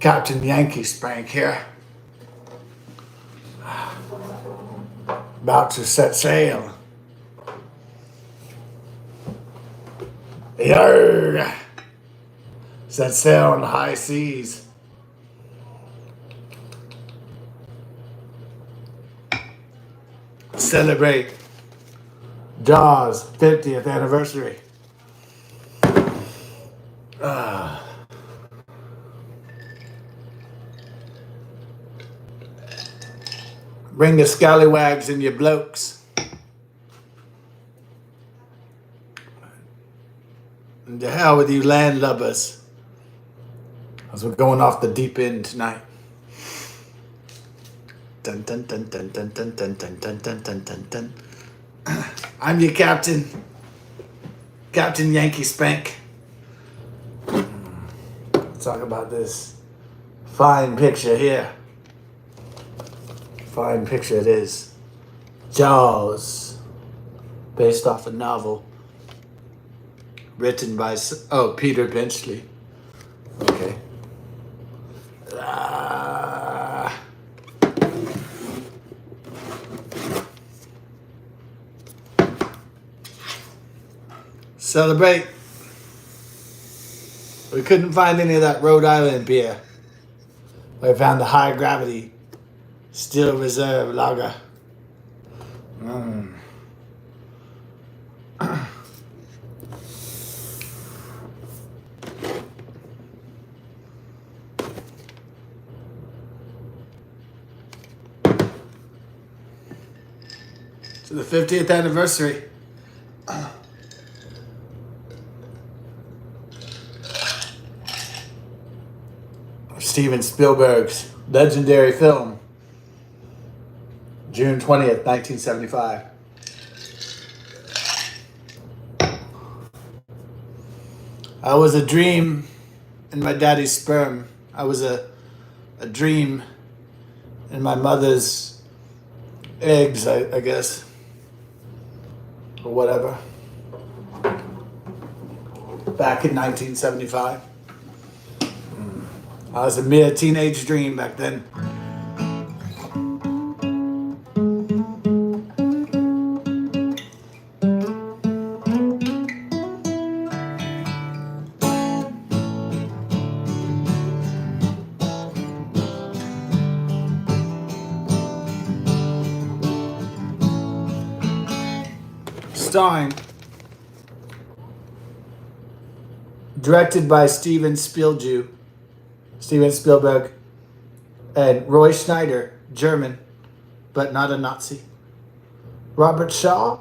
Captain Yankee Spank here. About to set sail. Yarg! Set sail on the high seas. Celebrate Jaws 50th anniversary. Bring the scallywags and your blokes. And to hell with you landlubbers. As we're going off the deep end tonight. Dun dun dun dun dun dun dun dun dun dun dun dun dun. I'm your captain. Captain Yankee Spank. Let's talk about this fine picture here. Fine picture it is. Jaws. Based off a novel. Written by, Peter Benchley. Okay. Celebrate. We couldn't find any of that Rhode Island beer. We found the high gravity Still Reserve Lager. So the 50th anniversary. Steven Spielberg's legendary film, June 20th, 1975. I was a dream in my daddy's sperm. I was a dream in my mother's eggs, I guess. Or whatever. Back in 1975. I was a mere teenage dream back then. Starring, directed by Steven Spielberg, and Roy Schneider, German, but not a Nazi. Robert Shaw,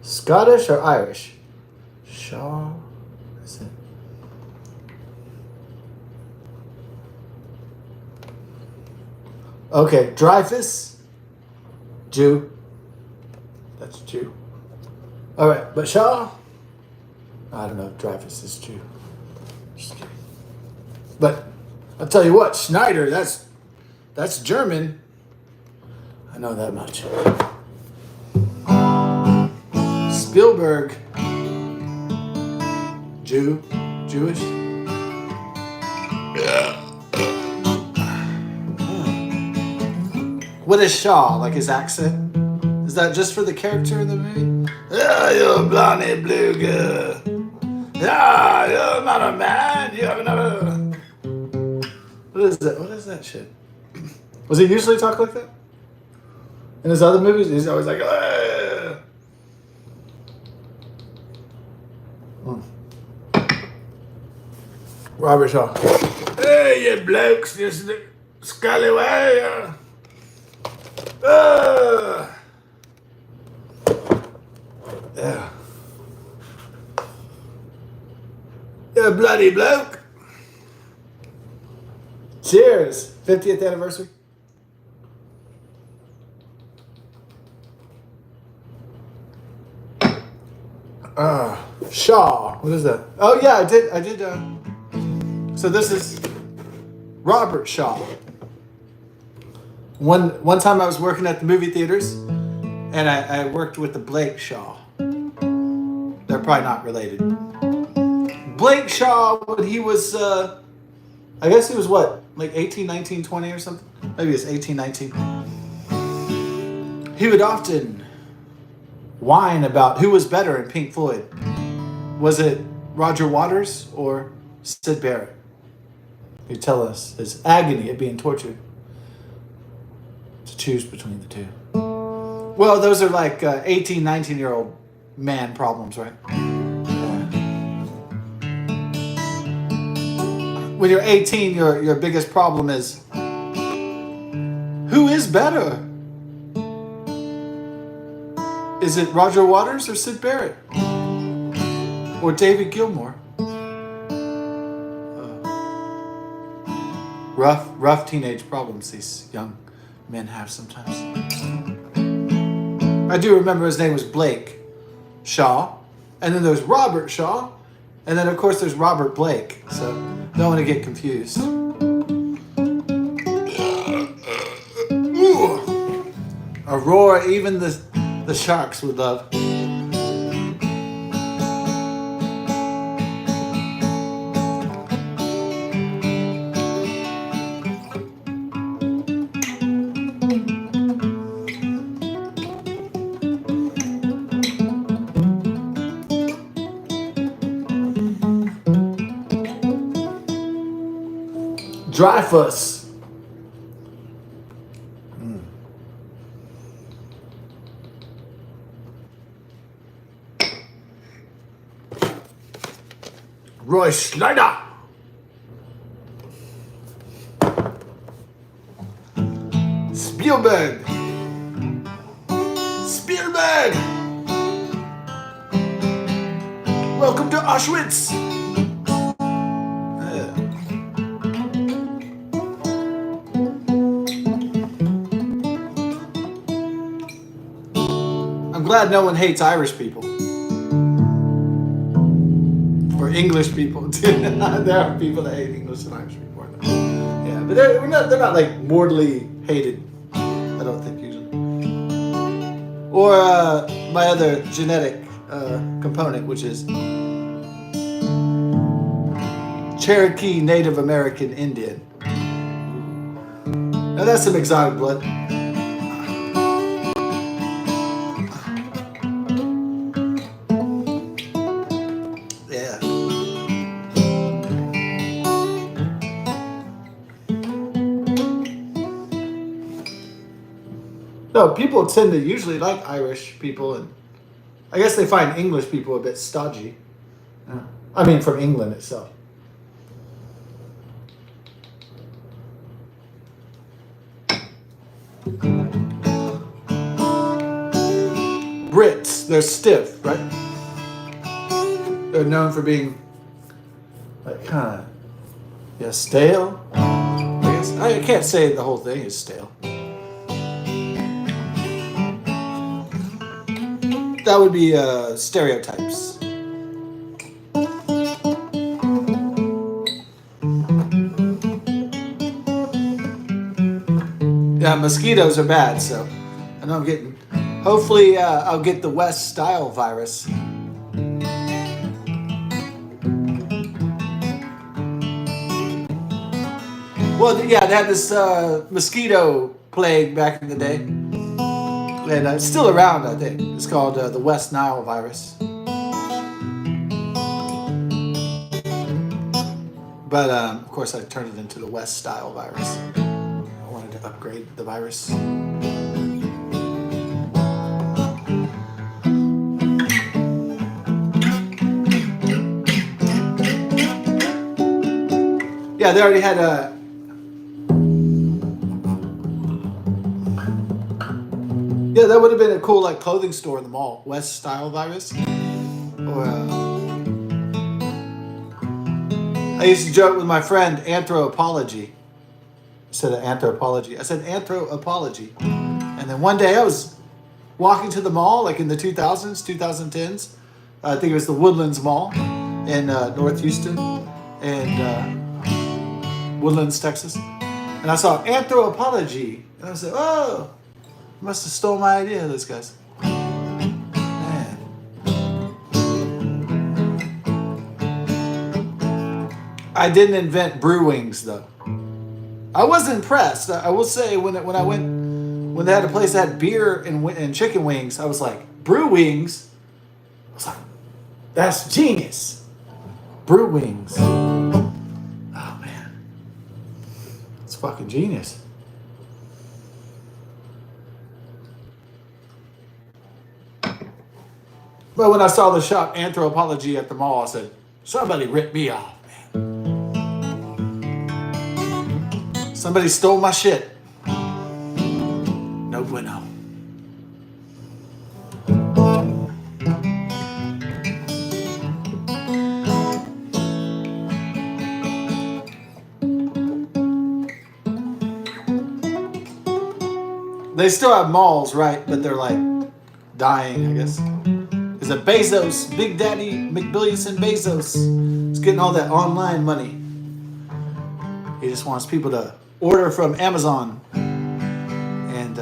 Scottish or Irish? Shaw, is it? Okay, Dreyfus, Jew. That's Jew. All right, but Shaw, I don't know if Dreyfus is Jew. Just kidding. But I'll tell you what, Schneider, that's German. I know that much. Spielberg, Jewish. What is Shaw, like his accent? Is that just for the character in the movie? Yeah, you're blondie blue girl. Yeah, you're not a man. You're not a... What is that? What is that shit? Was he usually talk like that? In his other movies, he's always like, Robert Shaw. Hey, you blokes, you scallywag. Yeah. You bloody bloke. Cheers. 50th anniversary. Shaw. What is that? Oh yeah, I did. So this is Robert Shaw. One time I was working at the movie theaters, and I worked with the Blake Shaw. They're probably not related. Blake Shaw, when he was, I guess he was what, like 18, 19, 20 or something? Maybe it's 18, 19. He would often whine about who was better in Pink Floyd. Was it Roger Waters or Sid Barrett? He'd tell us his agony at being tortured to choose between the two. Well, those are like 18, 19-year-old man problems, right? When you're 18, your biggest problem is, who is better? Is it Roger Waters or Sid Barrett? Or David Gilmour? Rough teenage problems these young men have sometimes. I do remember his name was Blake Shaw, and then there's Robert Shaw, and then of course there's Robert Blake, so don't want to get confused. A roar even the sharks would love. Dreyfus. Roy Schneider. Spielberg. Welcome to Auschwitz. I'm glad no one hates Irish people. Or English people. There are people that hate English and Irish people. Yeah, but they're not like mortally hated, I don't think, usually. Or my other genetic component, which is Cherokee, Native American, Indian. Now that's some exotic blood. No, people tend to usually like Irish people, and I guess they find English people a bit stodgy. I mean, from England itself. Brits, they're stiff, right? They're known for being like kind of, stale. I guess I can't say the whole thing is stale. That would be stereotypes. Yeah, mosquitoes are bad, so I know I'm getting. Hopefully, I'll get the West style virus. Well, yeah, they had this mosquito plague back in the day. And it's still around, I think. It's called the West Nile virus. But, of course, I turned it into the West style virus. I wanted to upgrade the virus. Yeah, they already had a... Yeah, that would have been a cool like clothing store in the mall. West Style Virus. Or I used to joke with my friend Anthropology. Instead of anthropology, I said Anthropology. And then one day I was walking to the mall, like in the 2000s, 2010s. I think it was the Woodlands Mall in North Houston and Woodlands, Texas. And I saw Anthropology. And I said, oh, must have stole my idea, those guys. Man. I didn't invent brew wings though. I was impressed. I will say when they had a place that had beer and chicken wings, I was like, brew wings. I was like, that's genius. Brew wings. Oh man, it's fucking genius. But when I saw the shop Anthropology at the mall, I said, somebody ripped me off, man. Somebody stole my shit. No bueno. They still have malls, right? But they're like dying, I guess. Is it Bezos, Big Daddy McBillions and Bezos? He's getting all that online money. He just wants people to order from Amazon and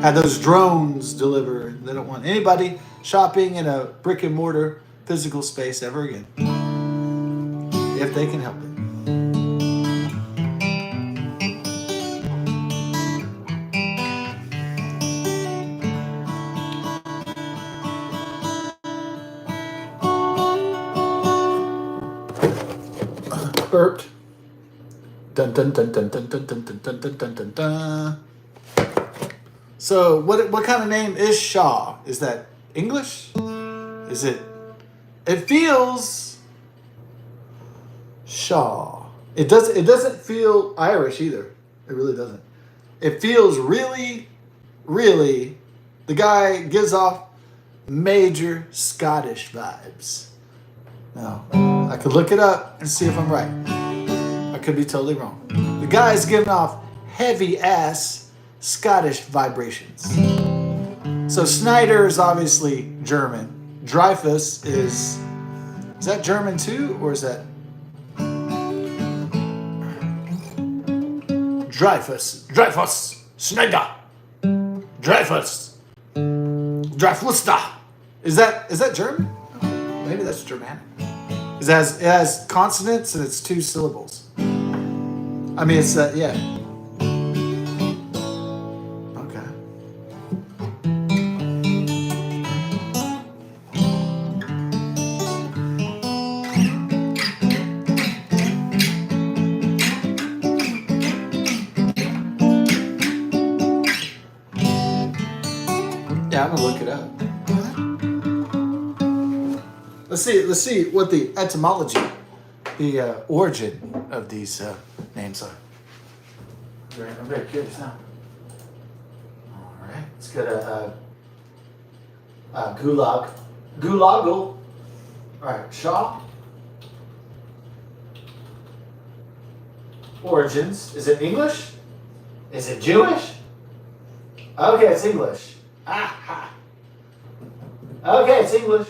have those drones deliver. They don't want anybody shopping in a brick and mortar physical space ever again, if they can help it. Burped. Dun dun dun dun dun dun dun dun dun dun dun dun. So what kind of name is Shaw? Is that English? Is it? It feels Shaw. It doesn't feel Irish either. It really doesn't. It feels really, really. The guy gives off major Scottish vibes. Now, I could look it up and see if I'm right. I could be totally wrong. The guy's giving off heavy ass Scottish vibrations. So Snyder is obviously German. Dreyfus is that German too, or is that Dreyfus, Snyder, Dreyfus, Dreyfusta? Is that German? Maybe that's Germanic. It has consonants and it's 2 syllables. I mean, it's yeah. Okay. Yeah, I'm gonna look it up. Let's see what the etymology, the origin of these names are. I'm very curious now. All right, let's go to Gulag. Gulagal. All right, Shaw. Origins. Is it English? Is it Jewish? Okay, it's English. Ah, okay, it's English.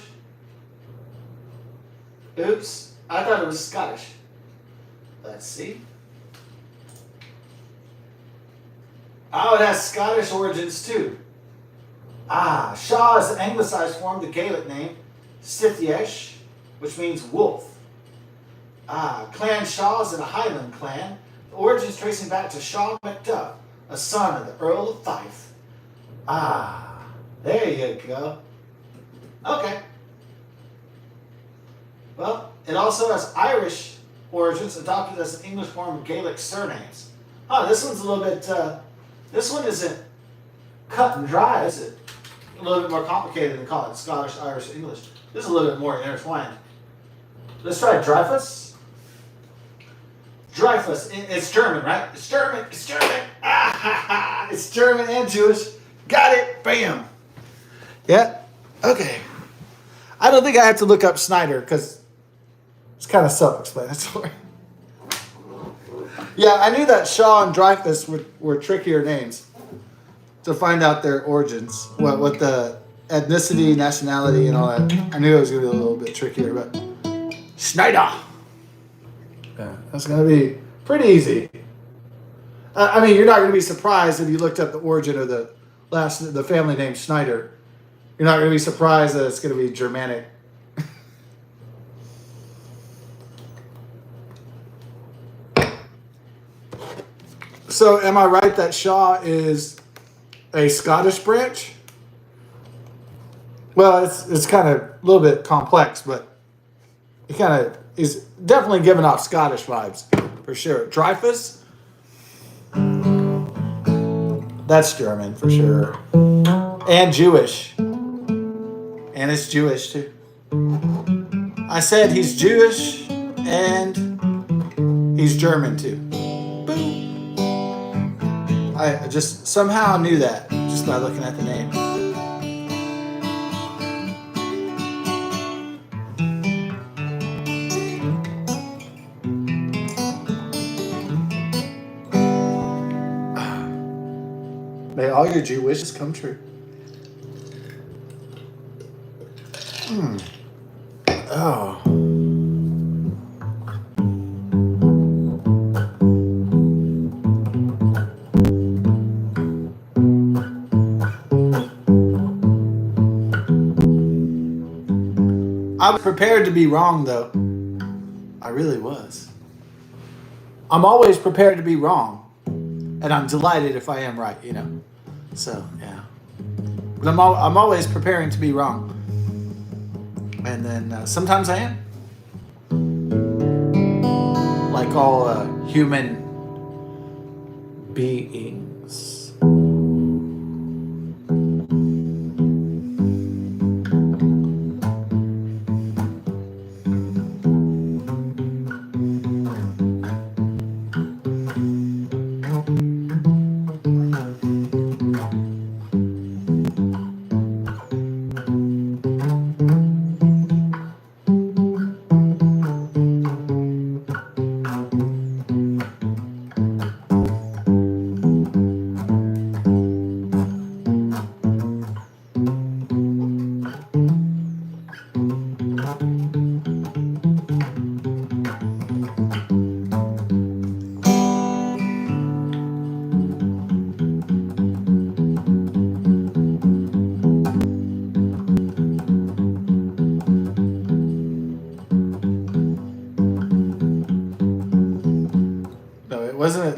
Oops, I thought it was Scottish. Let's see. Oh, it has Scottish origins too. Shaw is an anglicized form of the Gaelic name Sithiesh, which means wolf. Clan Shaw is a Highland clan. The origins tracing back to Shaw MacDuff, a son of the Earl of Fife. There you go. Okay. Well, it also has Irish origins adopted as an English form of Gaelic surnames. This one's a little bit, this one isn't cut and dry, is it? A little bit more complicated than call it Scottish, Irish, English. This is a little bit more intertwined. Let's try Dreyfus. Dreyfus, it's German, right? It's German. It's German and Jewish. Got it, bam. Yeah, okay. I don't think I have to look up Snyder because it's kind of self-explanatory. Yeah, I knew that Shaw and Dreyfus were trickier names to find out their origins, what the ethnicity, nationality, and all that. I knew it was going to be a little bit trickier, but Snyder. Yeah, that's going to be pretty easy. I mean, you're not going to be surprised if you looked up the origin of the family name Snyder. You're not going to be surprised that it's going to be Germanic. So am I right that Shaw is a Scottish branch? Well, it's kind of a little bit complex, but he kind of is definitely giving off Scottish vibes for sure. Dreyfus, that's German for sure, and Jewish, and it's Jewish too. I said he's Jewish and he's German too. Boom. I just somehow knew that just by looking at the name. May all your Jew wishes come true. Oh. I was prepared to be wrong, though. I really was. I'm always prepared to be wrong. And I'm delighted if I am right, you know. So, yeah. But I'm always preparing to be wrong. And then sometimes I am. Like all human beings. Wasn't it?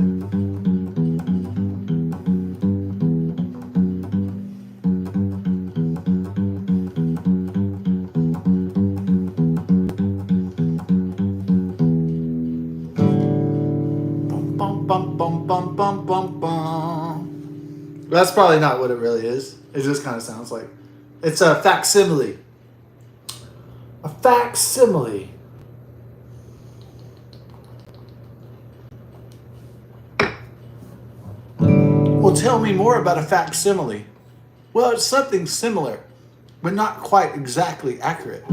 Bum, bum, bum, bum, bum, bum, bum. That's probably not what it really is. It just kind of sounds like it's a facsimile. A facsimile. Well, tell me more about a facsimile. Well, it's something similar, but not quite exactly accurate.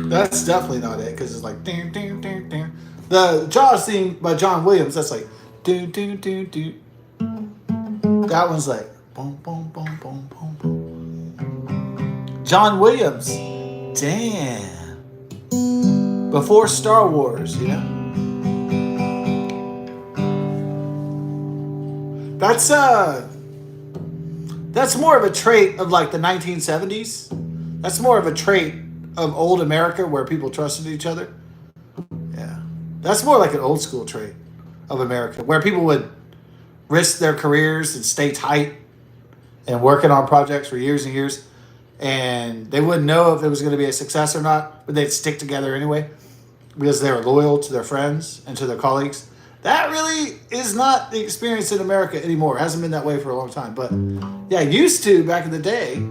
That's definitely not it, because it's like ding, ding, ding, ding. The Jaws theme by John Williams, that's like do, do, do, do. That one's like boom, boom, boom, boom, boom, boom. John Williams, damn. Before Star Wars, you know. That's more of a trait of like the 1970s. That's more of a trait of old America where people trusted each other. Yeah. That's more like an old school trait of America where people would risk their careers and stay tight and working on projects for years and years. And they wouldn't know if it was going to be a success or not, but they'd stick together anyway because they were loyal to their friends and to their colleagues. That really is not the experience in America anymore. It hasn't been that way for a long time. But yeah, used to back in the day.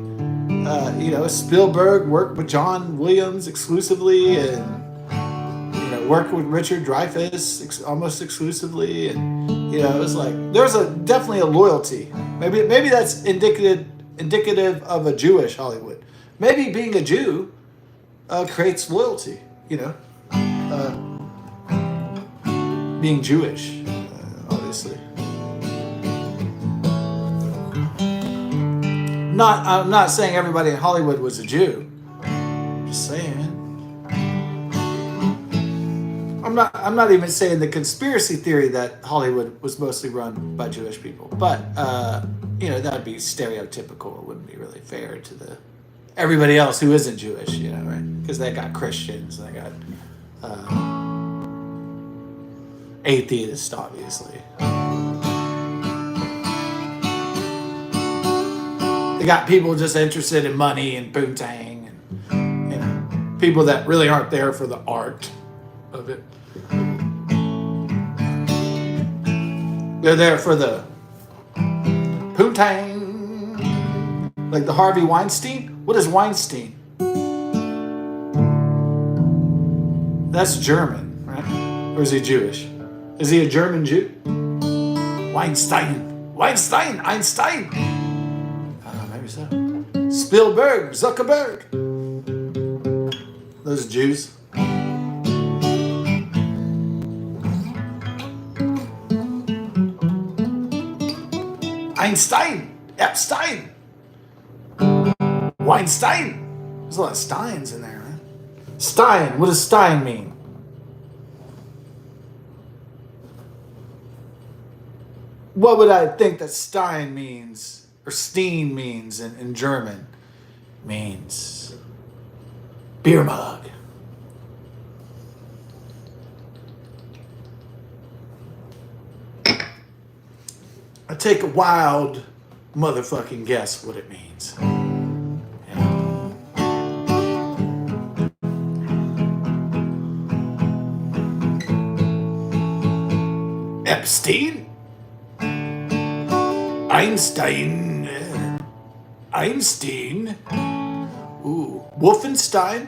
Spielberg worked with John Williams exclusively, and worked with Richard Dreyfuss almost exclusively, and it was like there's definitely a loyalty. Maybe that's indicative of a Jewish Hollywood. Maybe being a Jew creates loyalty. Being Jewish, obviously. I'm not saying everybody in Hollywood was a Jew. Just saying. I'm not even saying the conspiracy theory that Hollywood was mostly run by Jewish people, but you know, that'd be stereotypical. It wouldn't be really fair to the everybody else who isn't Jewish, you know, right? Because they got Christians, they got atheists, obviously. They got people just interested in money and poontang, and you know, people that really aren't there for the art of it. They're there for the poontang, like the Harvey Weinstein. What is Weinstein? That's German, right? Or is he Jewish? Is he a German Jew? Weinstein. Einstein. Maybe so. Spielberg, Zuckerberg. Those Jews. Einstein, Epstein, Weinstein. There's a lot of Steins in there, man. Stein, what does Stein mean? What would I think that Stein means, or Steen means in German? Means beer mug. I take a wild motherfucking guess what it means. Epstein? Einstein? Ooh. Wolfenstein?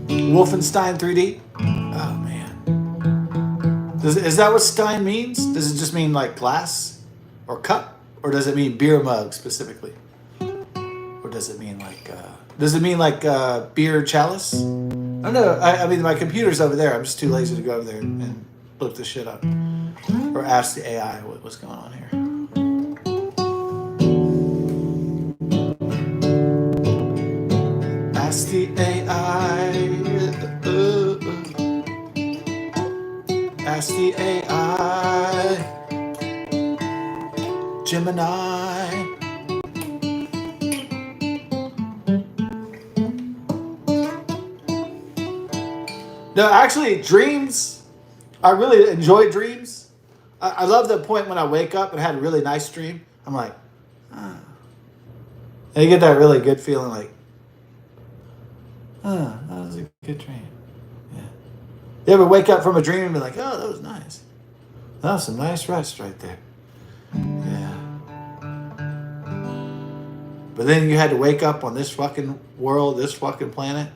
Wolfenstein 3D? Oh, man. Is that what Stein means? Does it just mean like glass or cup? Or does it mean beer mug specifically? Or does it mean like beer chalice? I don't know. I mean, my computer's over there. I'm just too lazy to go over there and look this shit up. Or ask the AI what's going on here. Ask the AI. Ask the AI. Gemini. No, actually, dreams. I really enjoy dreams. I love the point when I wake up and had a really nice dream. I'm like, ah. And you get that really good feeling like, that was a good dream. Yeah. You ever wake up from a dream and be like, oh, that was nice. That was some nice rest right there. Yeah. But then you had to wake up on this fucking world, this fucking planet.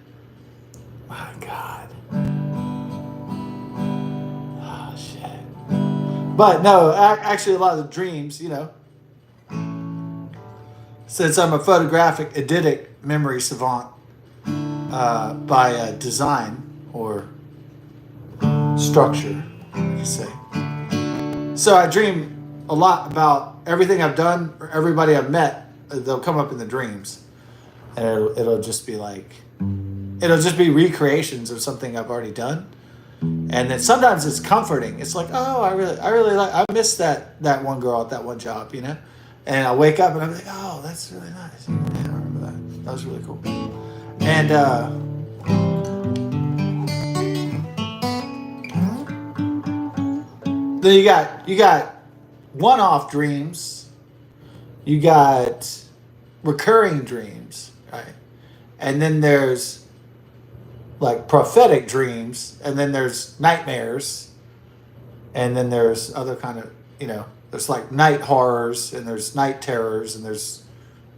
My God. Oh, shit. But no, actually a lot of the dreams, you know, since I'm a photographic eidetic memory savant by design or structure, you say. So I dream a lot about everything I've done or everybody I've met. They'll come up in the dreams, and it'll just be recreations of something I've already done. And then sometimes it's comforting. It's like, oh, I miss that one girl at that one job, you know. And I wake up and I'm like, oh, that's really nice. Yeah, I remember that. That was really cool. And then you got one-off dreams. You got recurring dreams, right? And then there's like prophetic dreams, and then there's nightmares, and then there's other kind of, you know, there's like night horrors, and there's night terrors, and there's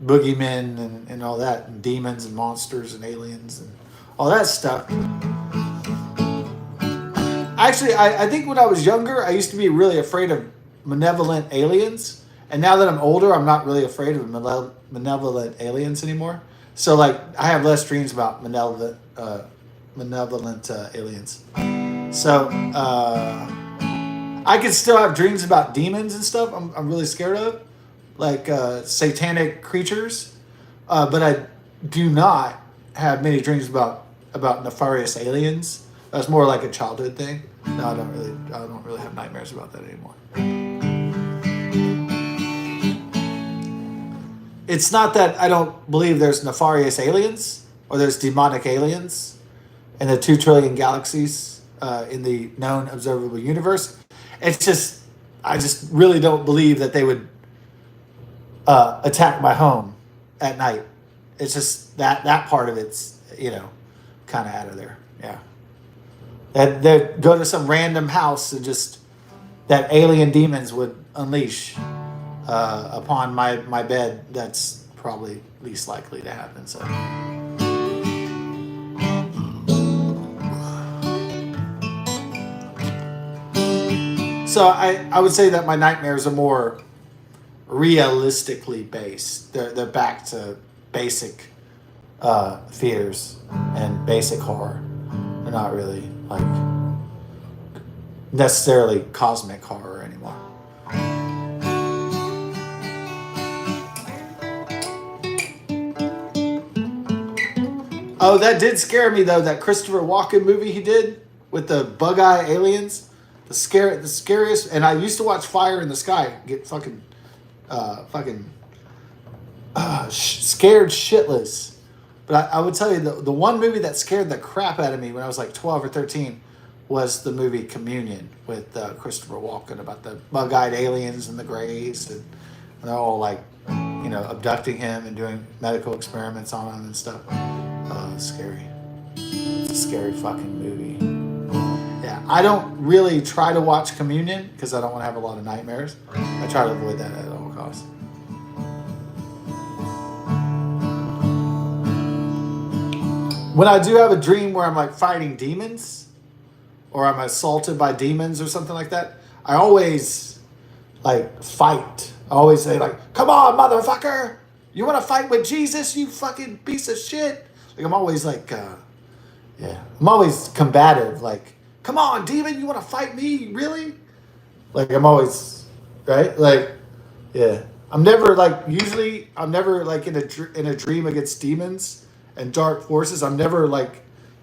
boogeymen and all that, and demons and monsters and aliens and all that stuff. Actually, I think when I was younger, I used to be really afraid of malevolent aliens. And now that I'm older, I'm not really afraid of malevolent aliens anymore. So, like, I have less dreams about malevolent aliens. So, I could still have dreams about demons and stuff I'm really scared of. Like, satanic creatures. But I do not have many dreams about nefarious aliens. That's more like a childhood thing. No, I don't really have nightmares about that anymore. It's not that I don't believe there's nefarious aliens or there's demonic aliens in the 2 trillion galaxies in the known observable universe. It's just, I just really don't believe that they would attack my home at night. It's just that part of it's, kind of out of there. Yeah. That go to some random house and just that alien demons would unleash upon my bed. That's probably least likely to happen. So I would say that my nightmares are more realistically based. They're back to basic fears and basic horror. They're not really like necessarily cosmic horror anymore. Oh, that did scare me though. That Christopher Walken movie he did with the bug eye aliens, the scariest. And I used to watch Fire in the Sky get scared shitless. But I would tell you the one movie that scared the crap out of me when I was like 12 or 13 was the movie Communion with Christopher Walken about the bug-eyed aliens and the Greys, and they're all like, abducting him and doing medical experiments on him and stuff. It's scary. It's a scary fucking movie. Yeah, I don't really try to watch Communion because I don't want to have a lot of nightmares. I try to avoid that at all costs. When I do have a dream where I'm like fighting demons or I'm assaulted by demons or something like that, I always like fight. I always say like, come on, motherfucker. You want to fight with Jesus, you fucking piece of shit? Like I'm always like, I'm always combative. Like, come on, demon, you want to fight me? Really? Like I'm always, right? Like, yeah. I'm never like in a dream against demons and dark forces. I'm never like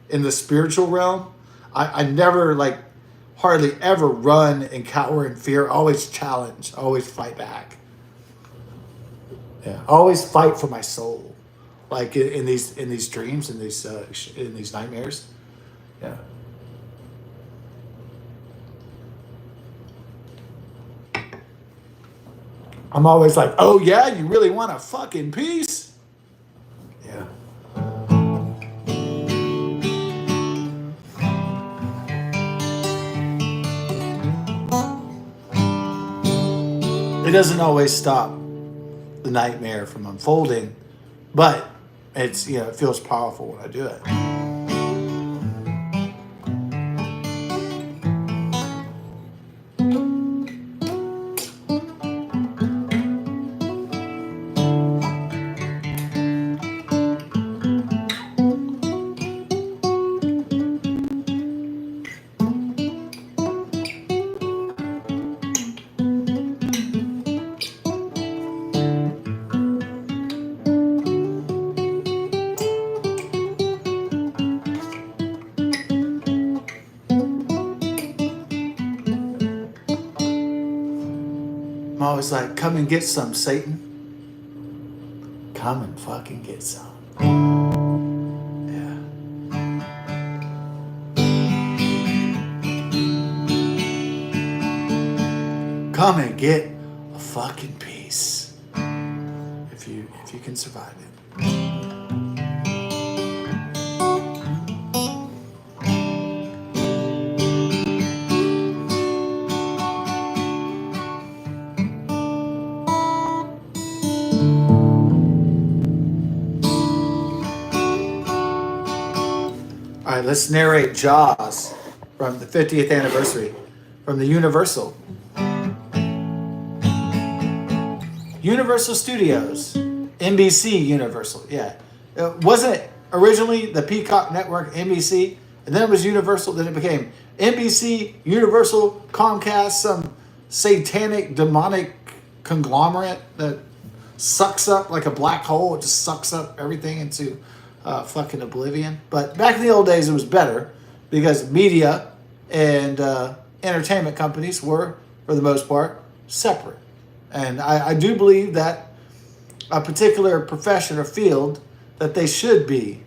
in the spiritual realm. I never like hardly ever run and cower in fear. I always challenge. I always fight back. Yeah, I always fight for my soul, like in these dreams, in these nightmares. Yeah. I'm always like, oh yeah, you really want a fucking piece? Yeah. It doesn't always stop the nightmare from unfolding, but it's it feels powerful when I do it. I'm always like, come and get some, Satan. Come and fucking get some. Yeah. Come and get a fucking piece. If you can survive it. All right, let's narrate Jaws from the 50th anniversary from the Universal Studios, NBC Universal. Yeah, it wasn't originally the Peacock Network, NBC, and then it was Universal. Then it became NBC, Universal, Comcast, some satanic, demonic conglomerate that sucks up like a black hole. It just sucks up everything into fucking oblivion. But back in the old days, it was better because media and entertainment companies were, for the most part, separate. And I do believe that a particular profession or field that they should be,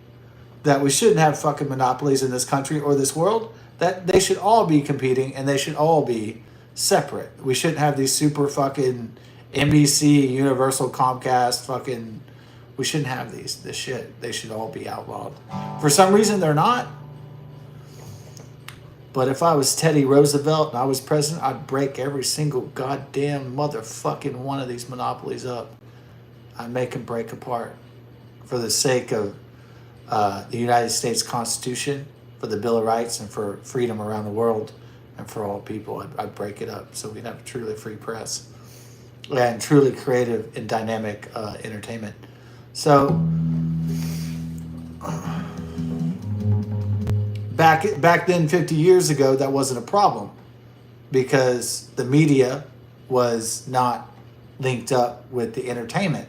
that we shouldn't have fucking monopolies in this country or this world, that they should all be competing and they should all be separate. We shouldn't have these super fucking NBC, Universal, Comcast, fucking, we shouldn't have this shit. They should all be outlawed. For some reason they're not. But if I was Teddy Roosevelt and I was president, I'd break every single goddamn motherfucking one of these monopolies up. I'd make them break apart for the sake of the United States Constitution, for the Bill of Rights, and for freedom around the world, and for all people. I'd break it up so we'd have a truly free press and truly creative and dynamic entertainment. So back then, 50 years ago, that wasn't a problem because the media was not linked up with the entertainment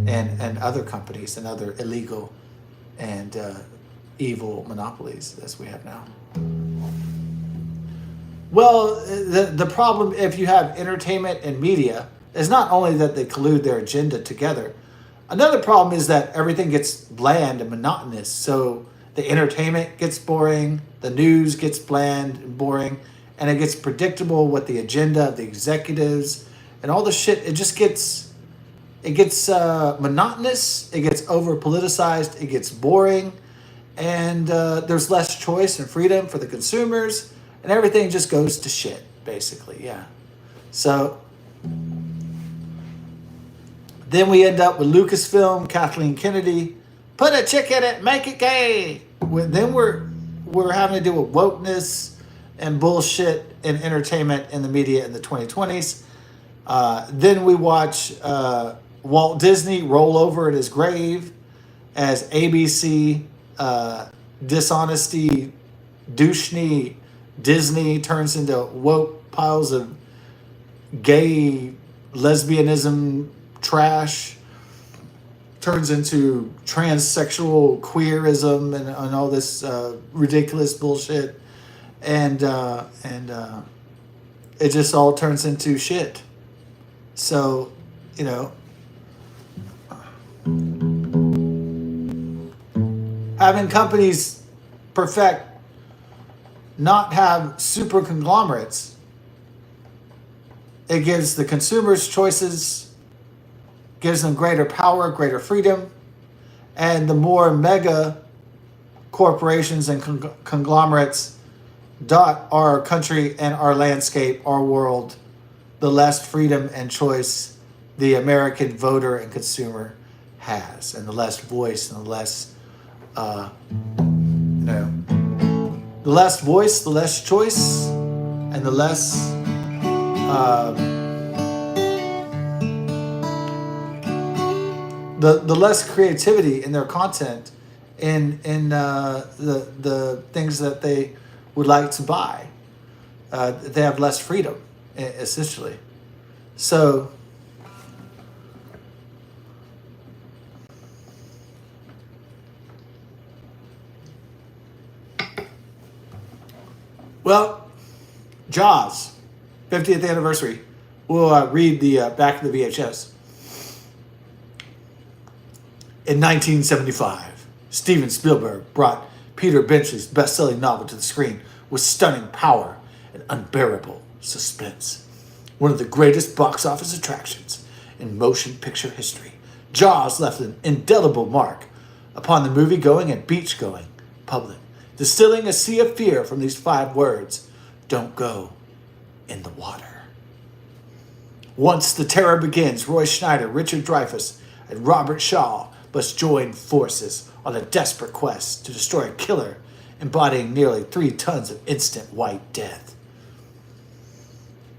and other companies and other illegal and evil monopolies as we have now. Well, the problem if you have entertainment and media is not only that they collude their agenda together. Another problem is that everything gets bland and monotonous. So the entertainment gets boring, the news gets bland and boring, and it gets predictable what the agenda of the executives and all the shit. It just gets monotonous. It gets over politicized. It gets boring, and there's less choice and freedom for the consumers, and everything just goes to shit, basically. Yeah. So then we end up with Lucasfilm, Kathleen Kennedy. Put a chick in it, make it gay. Then we're having to deal with wokeness and bullshit in entertainment and the media in the 2020s. Then we watch Walt Disney roll over in his grave as ABC dishonesty, douchey Disney turns into woke piles of gay lesbianism trash, turns into transsexual queerism and all this ridiculous bullshit, and it just all turns into shit. So, you know, having companies perfect not have super conglomerates, it gives the consumers choices, gives them greater power, greater freedom, and the more mega corporations and conglomerates dot our country and our landscape, our world, the less freedom and choice the American voter and consumer has, and the less voice and the less, the less voice, the less choice, and the less the less creativity in their content, in the things that they would like to buy. They have less freedom, essentially. So well, Jaws, 50th anniversary. We'll read the back of the VHS. In 1975, Steven Spielberg brought Peter Benchley's best-selling novel to the screen with stunning power and unbearable suspense. One of the greatest box office attractions in motion picture history, Jaws left an indelible mark upon the movie-going and beach-going public, distilling a sea of fear from these 5 words: don't go in the water. Once the terror begins, Roy Schneider, Richard Dreyfuss, and Robert Shaw must join forces on a desperate quest to destroy a killer embodying nearly 3 tons of instant white death.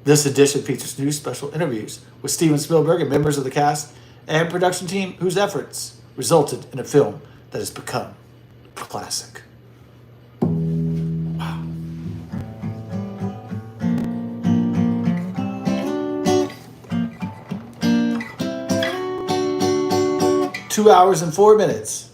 This edition features new special interviews with Steven Spielberg and members of the cast and production team whose efforts resulted in a film that has become a classic. Wow. 2 hours and 4 minutes.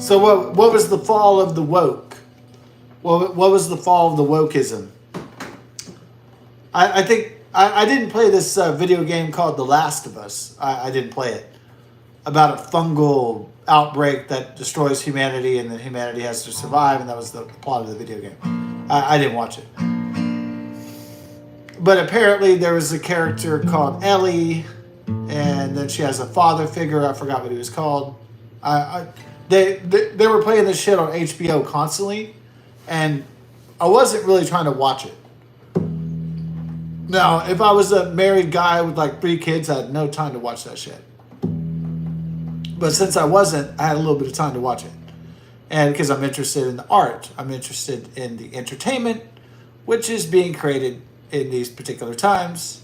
So what was the fall of the woke? What was the fall of the wokeism? I think I didn't play this video game called The Last of Us. I didn't play it. About a fungal outbreak that destroys humanity and then humanity has to survive, and that was the plot of the video game. I didn't watch it. But apparently there was a character called Ellie, and then she has a father figure. I forgot what he was called. They were playing this shit on HBO constantly, and I wasn't really trying to watch it. Now, if I was a married guy with like 3 kids, I had no time to watch that shit. But since I wasn't, I had a little bit of time to watch it. And because I'm interested in the art, I'm interested in the entertainment, which is being created in these particular times,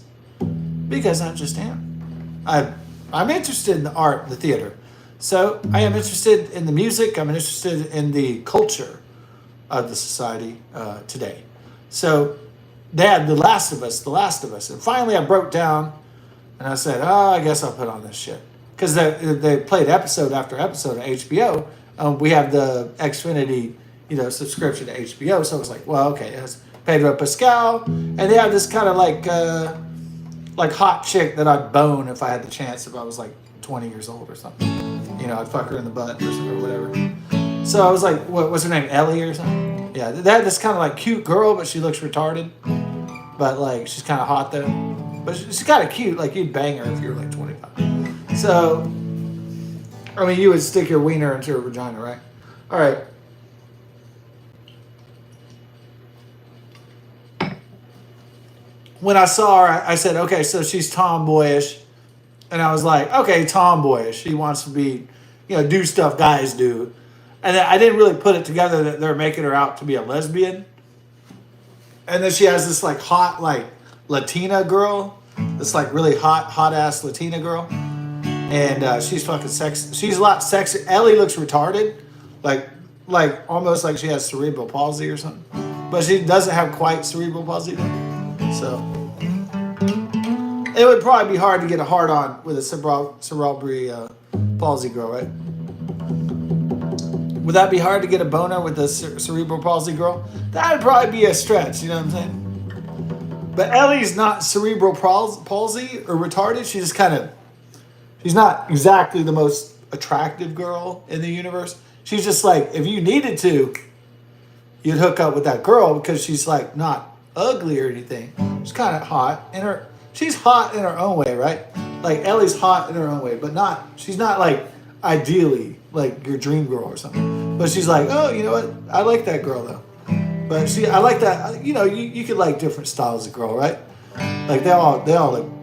because I just am. I'm interested in the art, the theater. So I am interested in the music. I'm interested in the culture of the society today. So they had The Last of Us. And finally I broke down and I said, oh, I guess I'll put on this shit. Because they played episode after episode of HBO. We have the Xfinity, subscription to HBO. So I was like, well, okay, it's Pedro Pascal. And they have this kind of like hot chick that I'd bone if I had the chance, if I was like 20 years old or something. I'd fuck her in the butt or whatever. So I was like, what's her name? Ellie or something? Yeah, they had this kind of like cute girl, but she looks retarded. But like, she's kind of hot though. But she's kind of cute. Like, you'd bang her if you were like 25. So, I mean, you would stick your wiener into her vagina, right? All right. When I saw her, I said, okay, so she's tomboyish. And I was like, okay, tomboyish. She wants to be, do stuff guys do. And I didn't really put it together that they're making her out to be a lesbian. And then she has this like hot, like Latina girl. This like really hot ass Latina girl. And she's fucking sexy. She's a lot sexy. Ellie looks retarded. Like almost like she has cerebral palsy or something. But she doesn't have quite cerebral palsy though. So it would probably be hard to get a hard on with a cerebral palsy girl, right? Would that be hard to get a boner with a cerebral palsy girl? That'd probably be a stretch, you know what I'm saying? But Ellie's not cerebral palsy or retarded. She's not exactly the most attractive girl in the universe. She's just like, if you needed to, you'd hook up with that girl because she's like not ugly or anything. She's kind of hot she's hot in her own way, right? Like Ellie's hot in her own way, but she's not like ideally like your dream girl or something. But she's like, oh, you know what? I like that girl though. But I like that. You could like different styles of girl, right? Like they all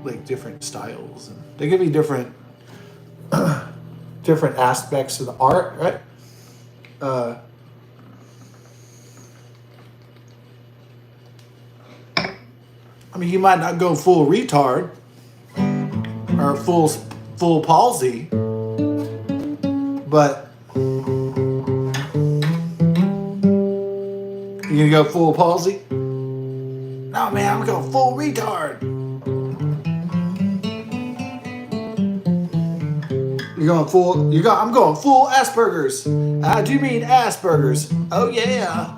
like different styles, and they give you different different aspects of the art, right? I mean, you might not go full retard or full palsy, but you gonna go full palsy? No, man, I'm gonna go full retard. I'm going full Asperger's. I do mean Asperger's. Oh yeah.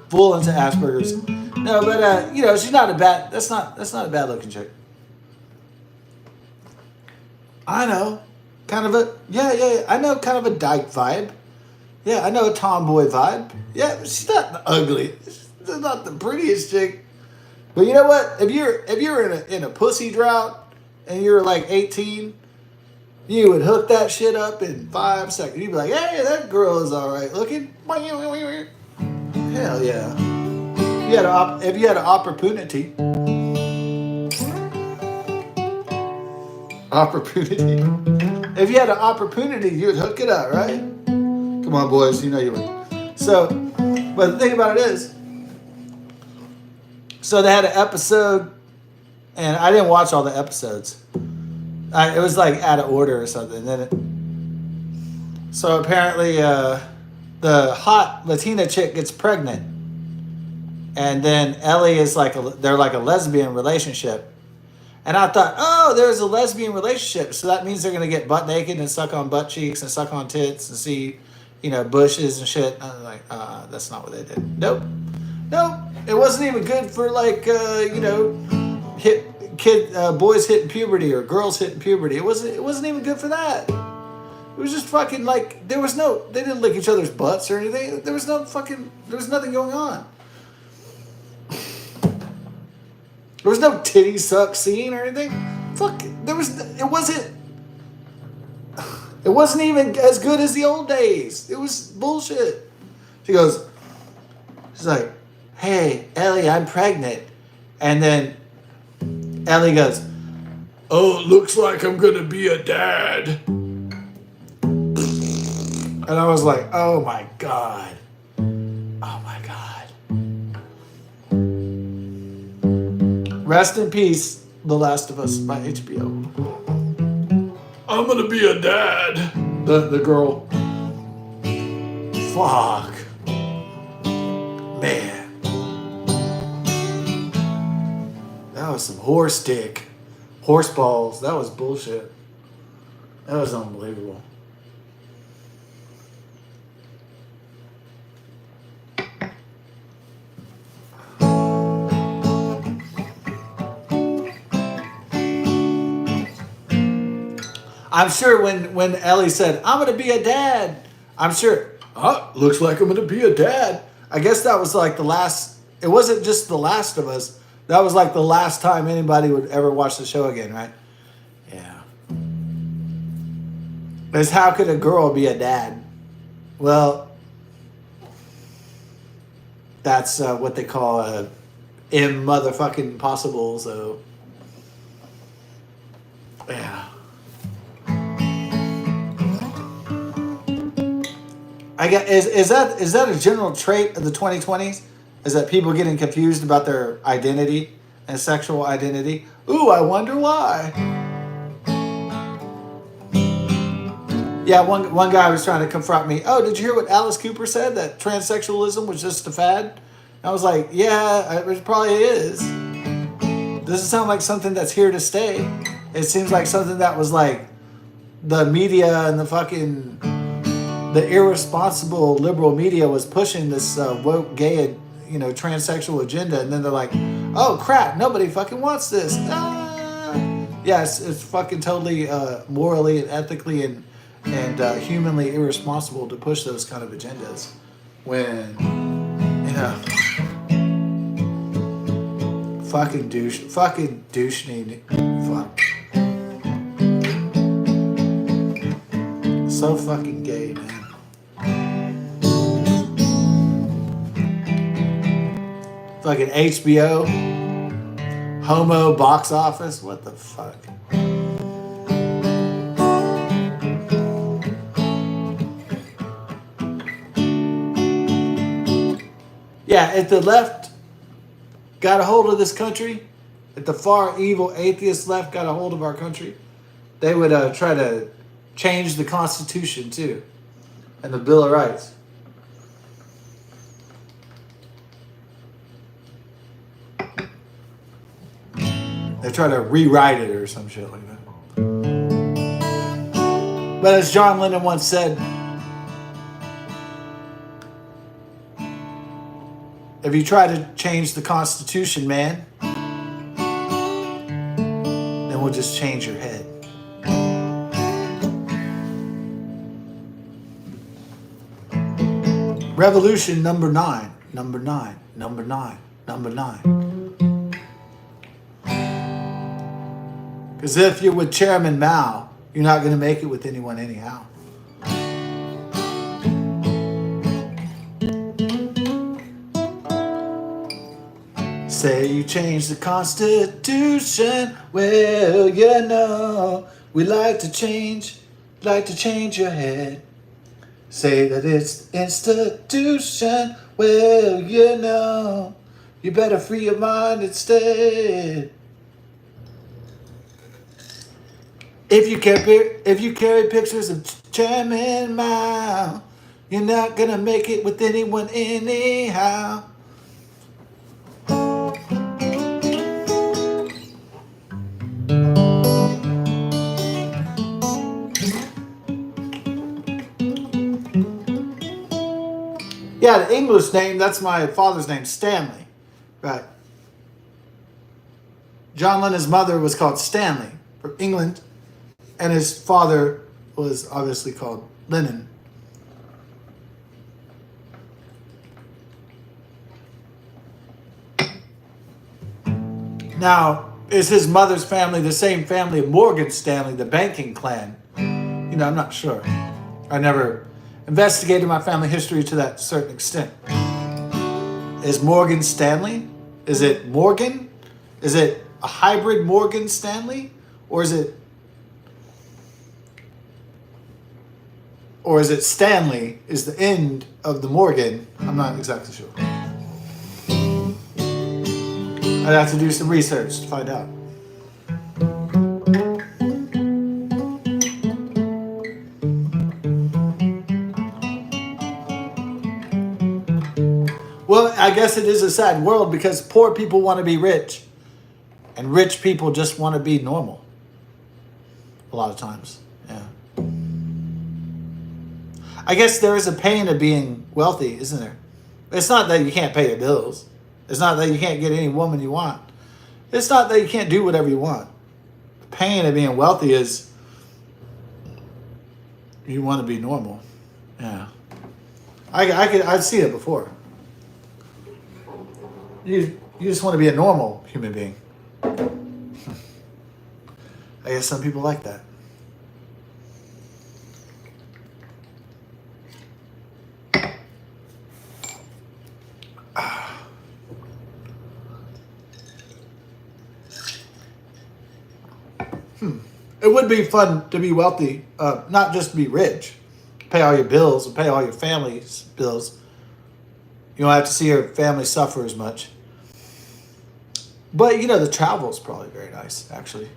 Full into Asperger's. No, but she's not a bad. That's not a bad looking chick. I know, kind of a I know, kind of a dyke vibe. Yeah, I know a tomboy vibe. Yeah, she's not ugly. She's not the prettiest chick. But you know what? If you're in a pussy drought and you're like 18, you would hook that shit up in 5 seconds. You'd be like, hey, that girl is all right looking. Hell yeah. If you had an opportunity. If you had an opportunity, you would hook it up, right? Come on, boys, you know you would. So, but the thing about it is, so they had an episode, and I didn't watch all the episodes. It was like out of order or something. So apparently, the hot Latina chick gets pregnant, and then Ellie is they're like a lesbian relationship, And I thought, oh, there's a lesbian relationship, so that means they're gonna get butt naked and suck on butt cheeks and suck on tits and see, bushes and shit. And I was like, that's not what they did. Nope, nope. It wasn't even good for like, boys hitting puberty or girls hitting puberty. It wasn't even good for that. It was just fucking like they didn't lick each other's butts or anything. There was nothing going on. There was no titty suck scene or anything. It wasn't even as good as the old days. It was bullshit. She's like, hey, Ellie, I'm pregnant. And then Ellie goes, oh, it looks like I'm going to be a dad. And I was like, oh my God. Oh my God. Rest in peace, The Last of Us by HBO. I'm going to be a dad. The girl. Fuck. Man. That was some horse dick. Horse balls. That was bullshit. That was unbelievable. I'm sure when Ellie said, I'm going to be a dad, I'm sure, looks like I'm going to be a dad. I guess that was like the last, it wasn't just The Last of Us. That was like the last time anybody would ever watch the show again, right? Yeah. It's how could a girl be a dad? Well, that's what they call a motherfucking possible, so. Yeah. I guess is that a general trait of the 2020s? Is that people getting confused about their identity and sexual identity? Ooh, I wonder why. Yeah, one guy was trying to confront me. Oh, did you hear what Alice Cooper said? That transsexualism was just a fad? I was like, yeah, it probably is. Doesn't sound like something that's here to stay. It seems like something that was like the media and the irresponsible liberal media was pushing this woke gay, transsexual agenda, and then they're like, oh crap, nobody fucking wants this. Yeah, it's fucking totally morally and ethically and humanly irresponsible to push those kind of agendas when, fucking douche need, fuck. So fucking gay, man. Fucking HBO, homo box office, what the fuck? Yeah, if the left got a hold of this country, if the far evil atheist left got a hold of our country, they would try to change the Constitution too, and the Bill of Rights. They try to rewrite it or some shit like that. But as John Lennon once said, if you try to change the Constitution, man, then we'll just change your head. Revolution number 9. Because if you're with Chairman Mao, you're not going to make it with anyone anyhow. Say you change the Constitution, well, we like to change your head. Say that it's the institution, well, you better free your mind instead. If you carry pictures of Chairman Mao, you're not gonna make it with anyone anyhow. Yeah, the English name, that's my father's name, Stanley. Right. John Lennon's mother was called Stanley from England, and his father was obviously called Lennon. Now, is his mother's family the same family of Morgan Stanley, the banking clan? You know, I'm not sure. I never investigated my family history to that certain extent. Is Morgan Stanley? Is it Morgan? Is it a hybrid Morgan Stanley? Or is it Stanley is the end of the Morgan? I'm not exactly sure. I'd have to do some research to find out. Well, I guess it is a sad world because poor people want to be rich and rich people just want to be normal. A lot of times, yeah. I guess there is a pain of being wealthy, isn't there? It's not that you can't pay your bills. It's not that you can't get any woman you want. It's not that you can't do whatever you want. The pain of being wealthy is you want to be normal. Yeah. I've seen it before. You just want to be a normal human being. I guess some people like that. It would be fun to be wealthy, not just to be rich. Pay all your bills and pay all your family's bills. You don't have to see your family suffer as much. But, you know, the travel is probably very nice, actually.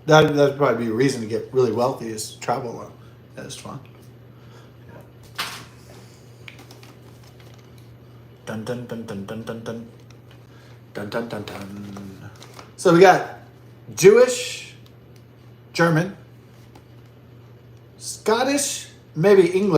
That'd probably be a reason to get really wealthy is travel alone. That's fun. Dun dun dun dun dun dun dun. Dun dun dun dun. So we got Jewish, German, Scottish, maybe English.